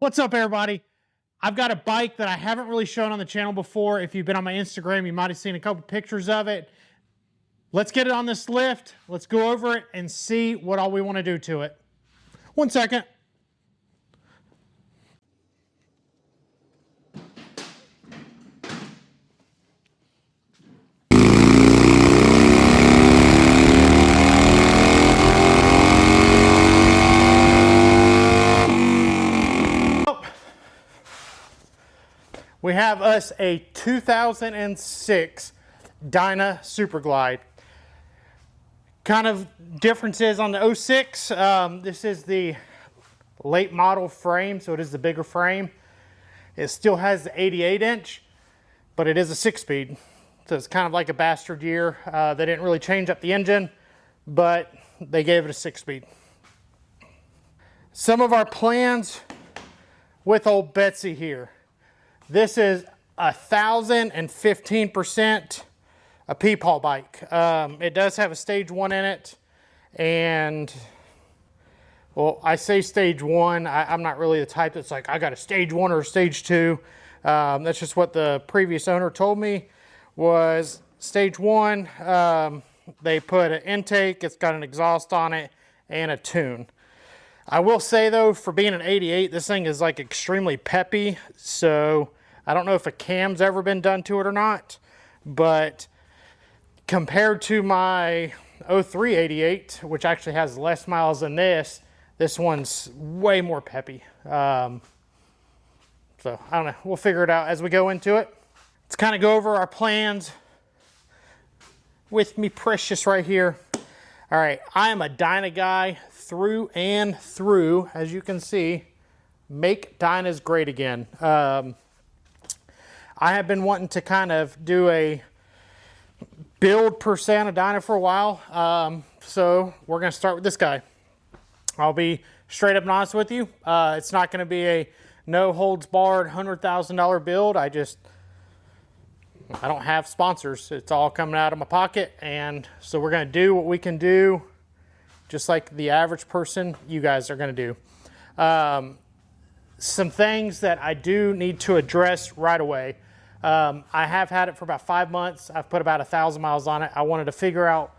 What's up, everybody? I've got a bike that I haven't really shown on the channel before. If you've been on my Instagram, you might have seen a couple pictures of it. Let's get it on this lift. Let's go over it and see what all we want to do to it. 1 second. We have us a 2006 Dyna Super Glide. Kind of differences on the 06. This is the late model frame, so it is the bigger frame. It still has the 88 inch, but it is a 6-speed. So it's kind of like a bastard year. They didn't really change up the engine, but they gave it a 6-speed. Some of our plans with old Betsy here. This is 1,015% a peephole bike. It does have a stage 1 in it, and well, I say stage 1. I'm not really the type that's like, I got a stage 1 or a stage 2. That's just what the previous owner told me was stage 1. They put an intake, it's got an exhaust on it, and a tune. I will say though, for being an 88, this thing is like extremely peppy, so I don't know if a cam's ever been done to it or not, but compared to my 03 88, which actually has less miles than this one's way more peppy. So I don't know, we'll figure it out as we go into it. Let's kind of go over our plans with me precious right here. All right, I am a Dyna guy through and through. As you can see, make Dynas great again. I have been wanting to kind of do a build per se on a Dyna for a while. So we're going to start with this guy. I'll be straight up and honest with you. It's not going to be a no holds barred $100,000 build. I don't have sponsors. It's all coming out of my pocket. And so we're going to do what we can do, just like the average person you guys are going to do. Some things that I do need to address right away. I have had it for about 5 months. I've put about 1,000 miles on it. I wanted to figure out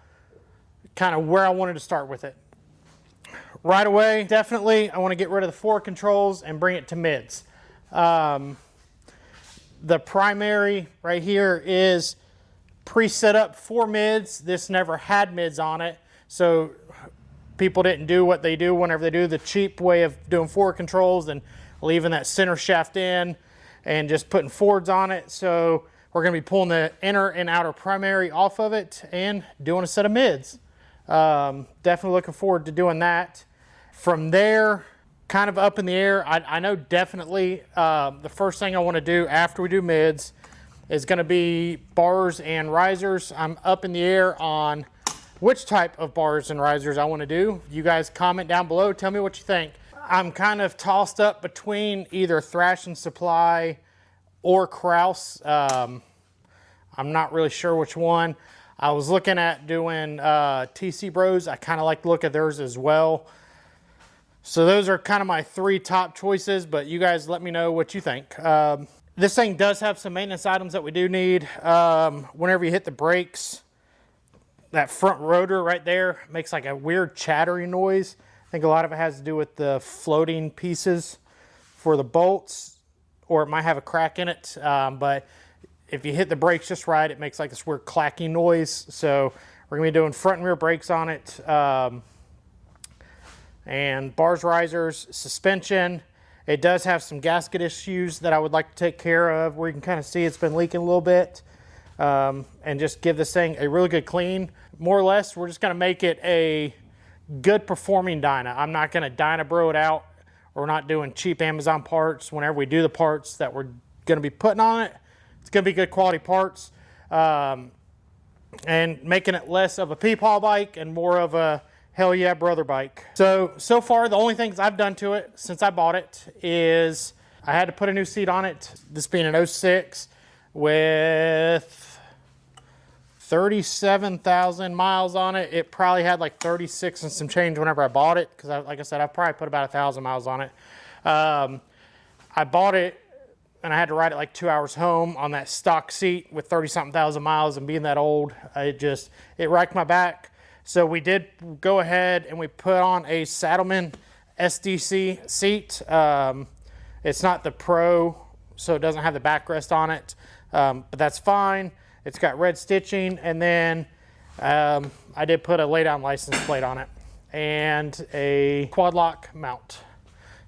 kind of where I wanted to start with it. Right away, definitely, I want to get rid of the forward controls and bring it to mids. The primary right here is pre-set up for mids. This never had mids on it, so people didn't do what they do whenever they do the cheap way of doing forward controls and leaving that center shaft in and just putting forwards on it. So we're going to be pulling the inner and outer primary off of it and doing a set of mids. Definitely looking forward to doing that. From there, kind of up in the air, I know definitely the first thing I want to do after we do mids is going to be bars and risers. I'm up in the air on which type of bars and risers I want to do. You guys comment down below, tell me what you think. I'm kind of tossed up between either Thrash and Supply or Kraus. I'm not really sure which one. I was looking at doing TC Bros. I kind of like the look at theirs as well. So those are kind of my 3 top choices, but you guys let me know what you think. This thing does have some maintenance items that we do need. Whenever you hit the brakes, that front rotor right there makes like a weird chattery noise. I think a lot of it has to do with the floating pieces for the bolts, or it might have a crack in it. But if you hit the brakes just right, it makes like this weird clacking noise. So we're gonna be doing front and rear brakes on it. And bars, risers, suspension. It does have some gasket issues that I would like to take care of, where you can kind of see it's been leaking a little bit. And just give this thing a really good clean. More or less, we're just gonna make it a good performing Dyna. I'm not gonna Dyna bro it out. We're not doing cheap Amazon parts. Whenever we do the parts that we're gonna be putting on it, it's gonna be good quality parts. And making it less of a peephole bike and more of a hell yeah brother bike. So far the only things I've done to it since I bought it is I had to put a new seat on it. This being an 06 with 37,000 miles on it. It probably had like 36 and some change whenever I bought it, because like I said, I probably put about 1,000 miles on it. I bought it and I had to ride it like 2 hours home on that stock seat with 30-something thousand miles, and being that old, it wrecked my back. So we did go ahead and we put on a Saddlemen SDC seat. It's not the Pro, so it doesn't have the backrest on it, but that's fine. It's got red stitching, and then I did put a lay-down license plate on it and a quad lock mount.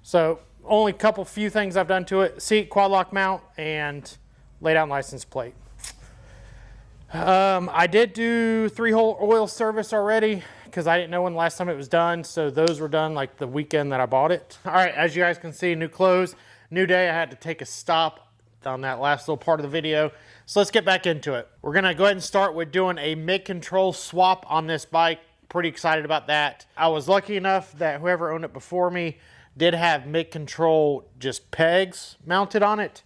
So only a few things I've done to it: seat, quad lock mount, and lay-down license plate. I did do 3-hole oil service already because I didn't know when the last time it was done. So those were done like the weekend that I bought it. All right, as you guys can see, new clothes, new day. I had to take a stop on that last little part of the video. So let's get back into it. We're gonna go ahead and start with doing a mid-control swap on this bike. Pretty excited about that. I was lucky enough that whoever owned it before me did have mid-control just pegs mounted on it.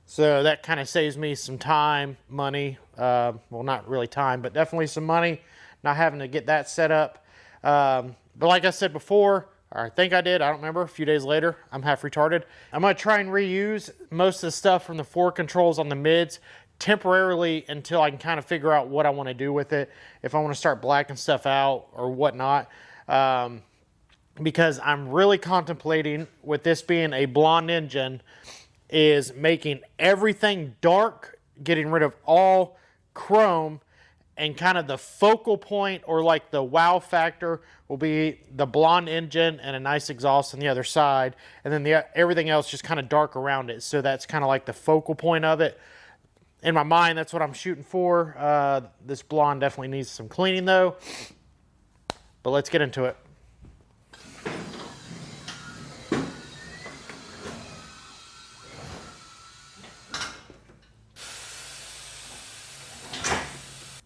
So that kind of saves me some time, money. Well, not really time, but definitely some money, not having to get that set up. But like I said before, or I think I did, I don't remember, a few days later, I'm half retarded. I'm gonna try and reuse most of the stuff from the fork controls on the mids temporarily until I can kind of figure out what I want to do with it. If I want to start blacking stuff out or whatnot. Because I'm really contemplating, with this being a blonde engine, is making everything dark, getting rid of all chrome, and kind of the focal point, or like the wow factor, will be the blonde engine and a nice exhaust on the other side, and then everything else just kind of dark around it. So that's kind of like the focal point of it. In my mind, that's what I'm shooting for. This blonde definitely needs some cleaning though, but let's get into it.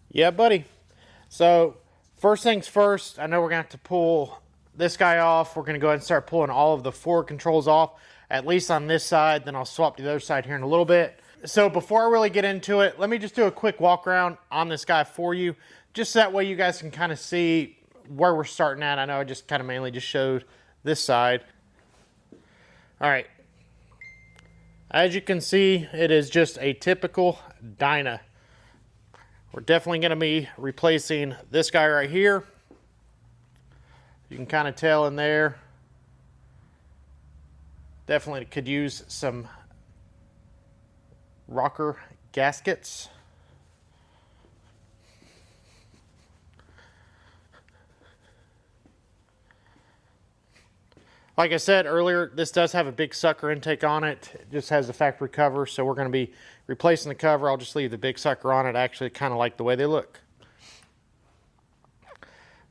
Yeah, buddy. So first things first, I know we're gonna have to pull this guy off. We're gonna go ahead and start pulling all of the forward controls off, at least on this side. Then I'll swap to the other side here in a little bit. So before I really get into it, let me just do a quick walk around on this guy for you, just that way you guys can kind of see where we're starting at. I know I just kind of mainly just showed this side. All right. As you can see, it is just a typical Dyna. We're definitely going to be replacing this guy right here. You can kind of tell in there. Definitely could use some rocker gaskets. Like I said earlier, this does have a big sucker intake on it. It just has the factory cover, so we're going to be replacing the cover. I'll just leave the big sucker on it. I actually kind of like the way they look.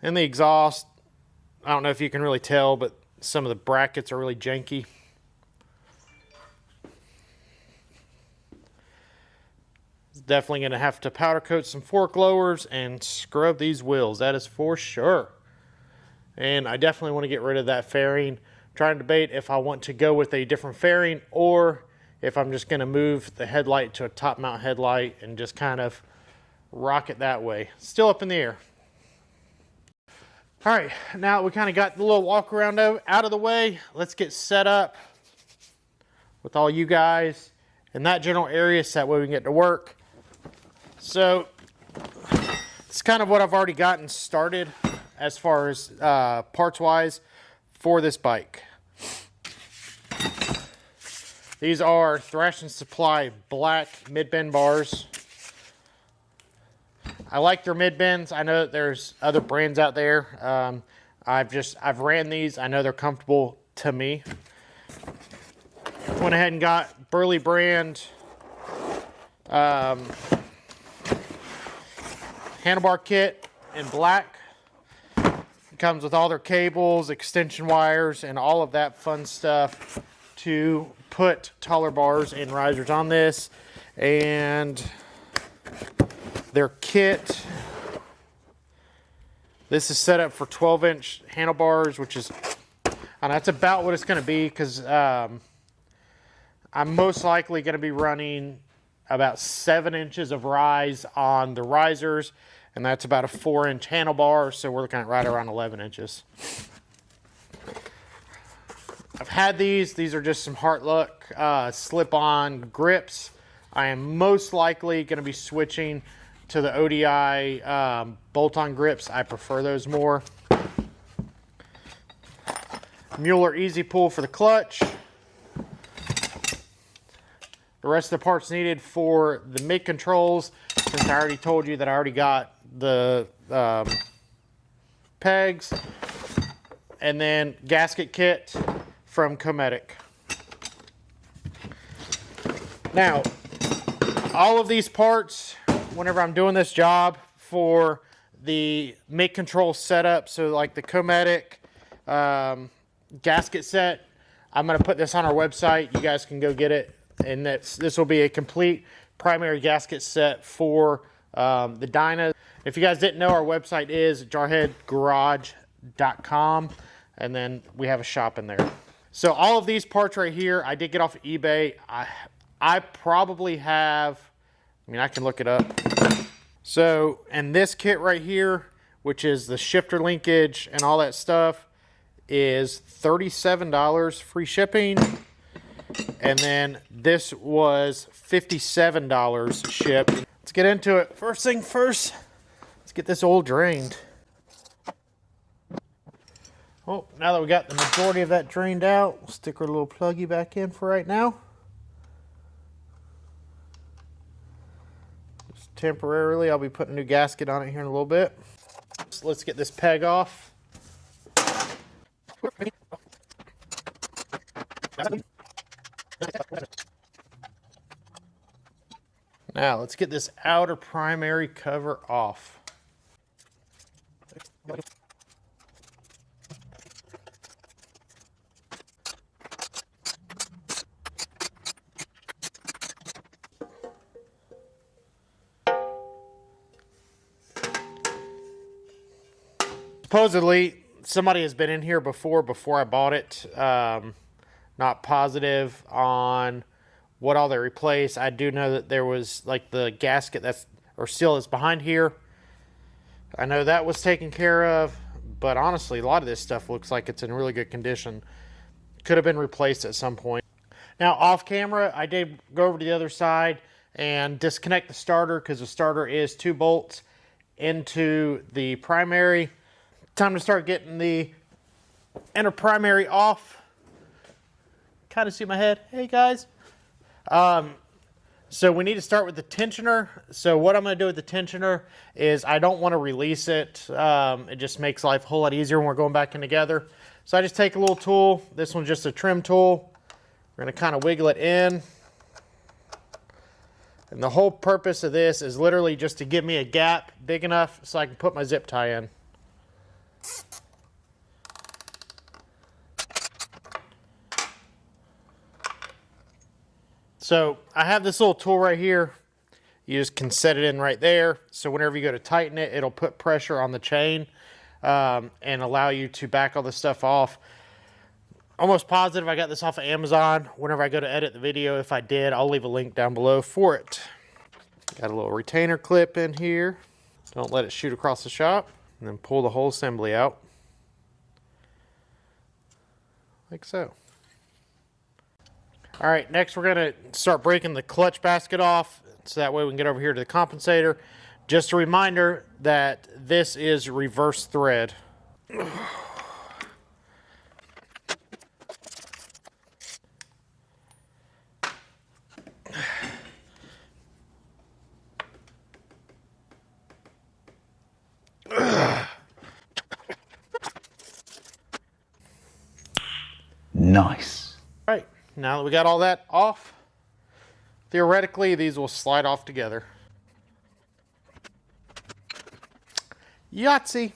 And the exhaust, I don't know if you can really tell, but some of the brackets are really janky. Definitely going to have to powder coat some fork lowers and scrub these wheels. That is for sure. And I definitely want to get rid of that fairing. Trying to debate if I want to go with a different fairing or if I'm just going to move the headlight to a top mount headlight and just kind of rock it that way. Still up in the air. All right, now we kind of got the little walk around out of the way. Let's get set up with all you guys in that general area so that way we can get to work. So it's kind of what I've already gotten started as far as parts wise for this bike. These are Thrash and Supply black mid-bend bars. I like their mid-bends. I know that there's other brands out there. I've ran these. I know they're comfortable to me. Went ahead and got Burley brand handlebar kit in black. It comes with all their cables, extension wires, and all of that fun stuff to put taller bars and risers on this. And their kit, this is set up for 12-inch handlebars, which is, and that's about what it's going to be, because I'm most likely going to be running about 7 inches of rise on the risers, and that's about a 4-inch handlebar, so we're looking at right around 11 inches. I've had these. These are just some Hard Luck slip-on grips. I am most likely going to be switching to the ODI bolt-on grips. I prefer those more. Mueller Easy Pull for the clutch. The rest of the parts needed for the mid controls, since I already told you that I already got the pegs. And then gasket kit from Cometic. Now, all of these parts, whenever I'm doing this job for the mid control setup, so like the Cometic gasket set, I'm going to put this on our website. You guys can go get it. And this will be a complete primary gasket set for the Dyna. If you guys didn't know, our website is jarheadgarage.com, and then we have a shop in there. So all of these parts right here, I did get off of eBay. I probably have, I mean, I can look it up. So, and this kit right here, which is the shifter linkage and all that stuff, is $37 free shipping. And then this was $57 shipped. Let's get into it. First thing first, let's get this oil drained. Oh, now that we got the majority of that drained out, we'll stick our little pluggy back in for right now. Just temporarily, I'll be putting a new gasket on it here in a little bit. So let's get this peg off. Now let's get this outer primary cover off. Supposedly somebody has been in here before I bought it. Not positive on what all they replaced. I do know that there was like the gasket or seal that's behind here. I know that was taken care of, but honestly, a lot of this stuff looks like it's in really good condition. Could have been replaced at some point. Now, off camera, I did go over to the other side and disconnect the starter, because the starter is 2 bolts into the primary. Time to start getting the inner primary off. Kind of see my head. Hey guys. So we need to start with the tensioner. So what I'm going to do with the tensioner is I don't want to release it. It just makes life a whole lot easier when we're going back in together. So I just take a little tool. This one's just a trim tool. We're going to kind of wiggle it in. And the whole purpose of this is literally just to give me a gap big enough so I can put my zip tie in. So I have this little tool right here. You just can set it in right there. So whenever you go to tighten it, it'll put pressure on the chain and allow you to back all this stuff off. Almost positive I got this off of Amazon. Whenever I go to edit the video, if I did, I'll leave a link down below for it. Got a little retainer clip in here. Don't let it shoot across the shop. And then pull the whole assembly out. Like so. All right, next we're going to start breaking the clutch basket off, so that way we can get over here to the compensator. Just a reminder that this is reverse thread. Nice. All right, now that we got all that off, theoretically these will slide off together. Yahtzee.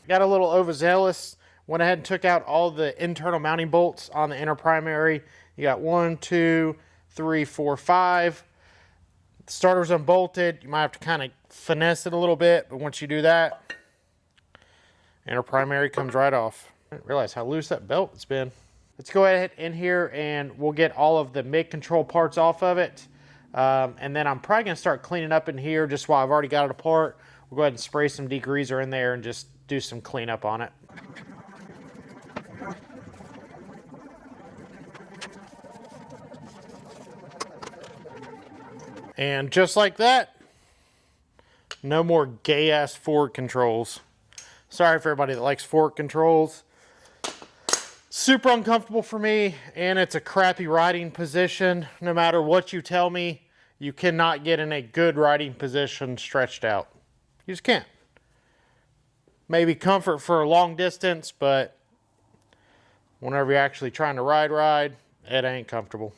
Got a little overzealous. Went ahead and took out all the internal mounting bolts on the inner primary. You got 1, 2, 3, 4, 5. The starter's unbolted. You might have to kind of finesse it a little bit, but once you do that, inner primary comes right off. I didn't realize how loose that belt has been. Let's go ahead in here and we'll get all of the mid-control parts off of it. And then I'm probably going to start cleaning up in here just while I've already got it apart. We'll go ahead and spray some degreaser in there and just do some cleanup on it. And just like that, no more gay ass forward controls. Sorry for everybody that likes forward controls. Super uncomfortable for me, and it's a crappy riding position. No matter what you tell me, you cannot get in a good riding position stretched out. You just can't. Maybe comfort for a long distance, but whenever you're actually trying to ride, it ain't comfortable.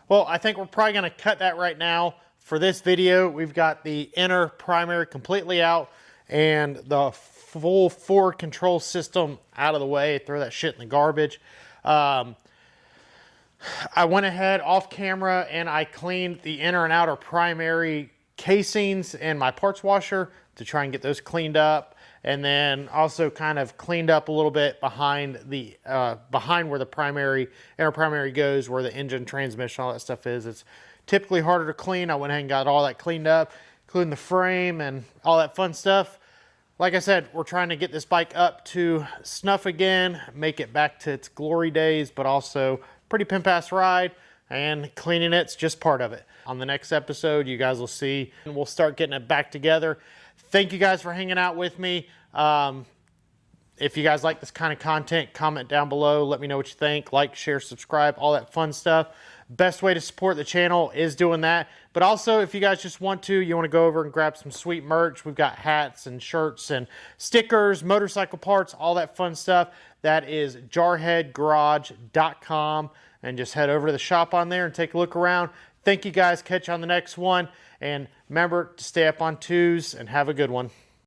Well, I think we're probably going to cut that right now. For this video, we've got the inner primary completely out and the full forward control system out of the way. Throw that shit in the garbage. I went ahead off camera and I cleaned the inner and outer primary casings and my parts washer to try and get those cleaned up. And then also kind of cleaned up a little bit behind the behind where the inner primary goes, where the engine, transmission, all that stuff is. It's typically harder to clean. I went ahead and got all that cleaned up, including the frame and all that fun stuff. Like I said, we're trying to get this bike up to snuff again, make it back to its glory days, but also pretty pimp-ass ride, and cleaning it's just part of it. On the next episode, you guys will see, and we'll start getting it back together. Thank you guys for hanging out with me. If you guys like this kind of content, comment down below. Let me know what you think. Like, share, subscribe, all that fun stuff. Best way to support the channel is doing that. But also, if you guys just want to, you want to go over and grab some sweet merch. We've got hats and shirts and stickers, motorcycle parts, all that fun stuff. That is jarheadgarage.com. And just head over to the shop on there and take a look around. Thank you guys. Catch you on the next one. And remember to stay up on twos and have a good one.